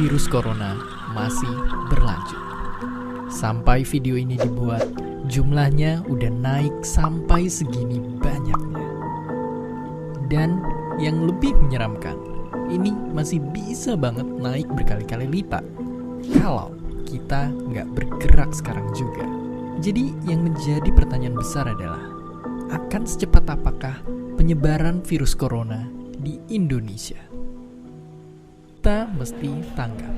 virus corona masih berlanjut. Sampai video ini dibuat, jumlahnya udah naik sampai segini banyaknya. Dan yang lebih menyeramkan, ini masih bisa banget naik berkali-kali lipat kalau kita nggak bergerak sekarang juga. Jadi yang menjadi pertanyaan besar adalah, akan secepat apakah penyebaran virus corona di Indonesia? Kita mesti tanggap,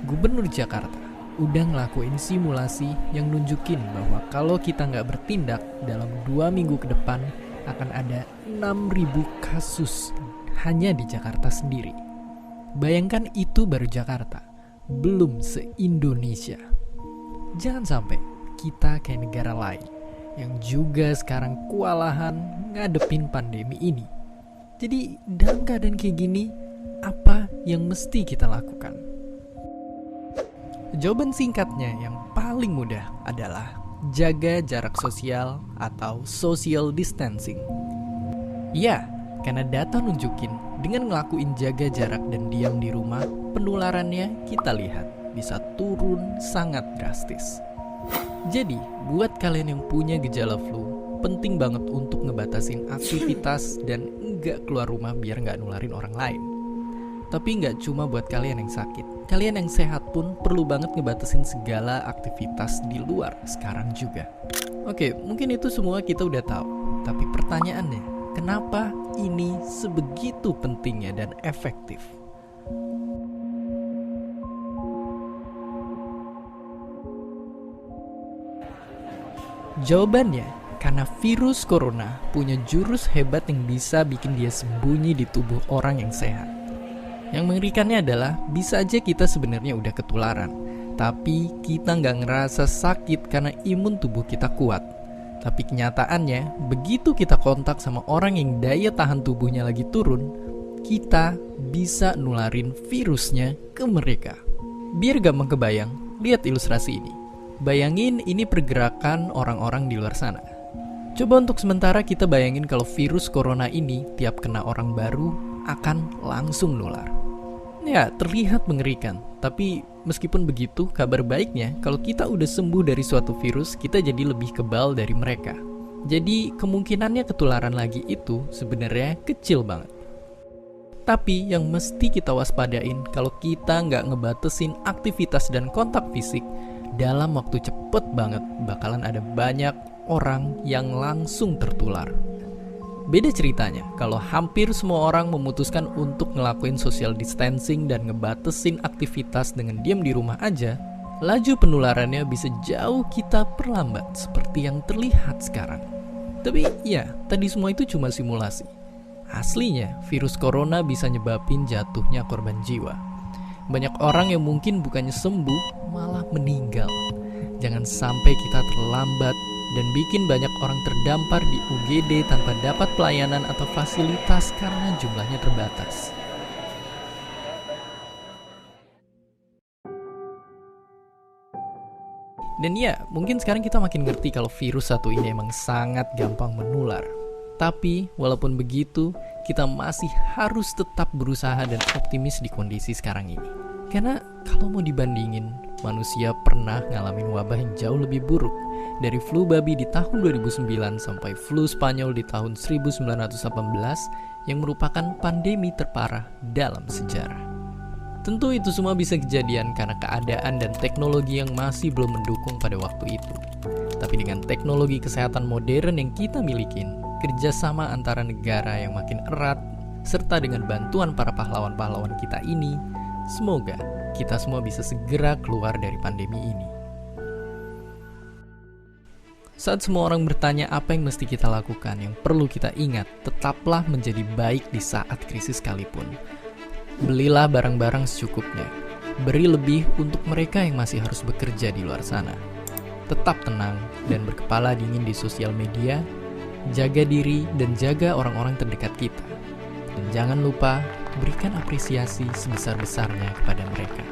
Gubernur Jakarta udah ngelakuin simulasi yang nunjukin bahwa kalau kita nggak bertindak dalam 2 minggu ke depan akan ada 6.000 kasus hanya di Jakarta sendiri. Bayangkan itu baru Jakarta, belum se-Indonesia. Jangan sampai kita kayak negara lain yang juga sekarang kewalahan ngadepin pandemi ini. Jadi dalam keadaan kayak gini, apa yang mesti kita lakukan? Jawaban singkatnya yang paling mudah adalah jaga jarak sosial atau social distancing. Ya, karena data nunjukin dengan ngelakuin jaga jarak dan diam di rumah, penularannya kita lihat bisa turun sangat drastis. Jadi, buat kalian yang punya gejala flu, penting banget untuk ngebatasin aktivitas dan nggak keluar rumah biar nggak nularin orang lain. Tapi nggak cuma buat kalian yang sakit, kalian yang sehat pun perlu banget ngebatasin segala aktivitas di luar sekarang juga. Oke, mungkin itu semua kita udah tahu, tapi pertanyaannya, kenapa ini sebegitu pentingnya dan efektif? Jawabannya, karena virus corona punya jurus hebat yang bisa bikin dia sembunyi di tubuh orang yang sehat. Yang mengerikannya adalah, bisa aja kita sebenarnya udah ketularan, tapi kita nggak ngerasa sakit karena imun tubuh kita kuat. Tapi kenyataannya, begitu kita kontak sama orang yang daya tahan tubuhnya lagi turun, kita bisa nularin virusnya ke mereka. Biar gampang kebayang, lihat ilustrasi ini. Bayangin ini pergerakan orang-orang di luar sana. Coba untuk sementara kita bayangin kalau virus corona ini tiap kena orang baru akan langsung nular. Ya, terlihat mengerikan. Tapi meskipun begitu, kabar baiknya kalau kita udah sembuh dari suatu virus, kita jadi lebih kebal dari mereka. Jadi kemungkinannya ketularan lagi itu sebenarnya kecil banget. Tapi yang mesti kita waspadain kalau kita nggak ngebatasin aktivitas dan kontak fisik, dalam waktu cepet banget bakalan ada banyak orang yang langsung tertular. Beda ceritanya kalau hampir semua orang memutuskan untuk ngelakuin social distancing dan ngebatasin aktivitas dengan diam di rumah aja, laju penularannya bisa jauh kita perlambat seperti yang terlihat sekarang. Tapi ya, tadi semua itu cuma simulasi. Aslinya, virus corona bisa nyebabin jatuhnya korban jiwa. Banyak orang yang mungkin bukannya sembuh, malah meninggal. Jangan sampai kita terlambat dan bikin banyak orang terdampar di UGD tanpa dapat pelayanan atau fasilitas karena jumlahnya terbatas. Dan ya, mungkin sekarang kita makin ngerti kalau virus satu ini emang sangat gampang menular. Tapi, walaupun begitu, kita masih harus tetap berusaha dan optimis di kondisi sekarang ini. Karena kalau mau dibandingin, manusia pernah ngalamin wabah yang jauh lebih buruk. Dari flu babi di tahun 2009 sampai flu Spanyol di tahun 1918 yang merupakan pandemi terparah dalam sejarah. Tentu itu semua bisa kejadian karena keadaan dan teknologi yang masih belum mendukung pada waktu itu. Tapi dengan teknologi kesehatan modern yang kita milikin, kerjasama antara negara yang makin erat, serta dengan bantuan para pahlawan-pahlawan kita ini, semoga kita semua bisa segera keluar dari pandemi ini. Saat semua orang bertanya apa yang mesti kita lakukan, yang perlu kita ingat, tetaplah menjadi baik di saat krisis sekalipun. Belilah barang-barang secukupnya. Beri lebih untuk mereka yang masih harus bekerja di luar sana. Tetap tenang dan berkepala dingin di sosial media. Jaga diri dan jaga orang-orang terdekat kita. Dan jangan lupa berikan apresiasi sebesar-besarnya kepada mereka.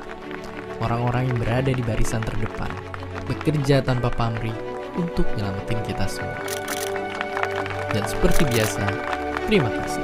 Orang-orang yang berada di barisan terdepan, bekerja tanpa pamrih untuk nyelamatin kita semua. Dan seperti biasa, terima kasih.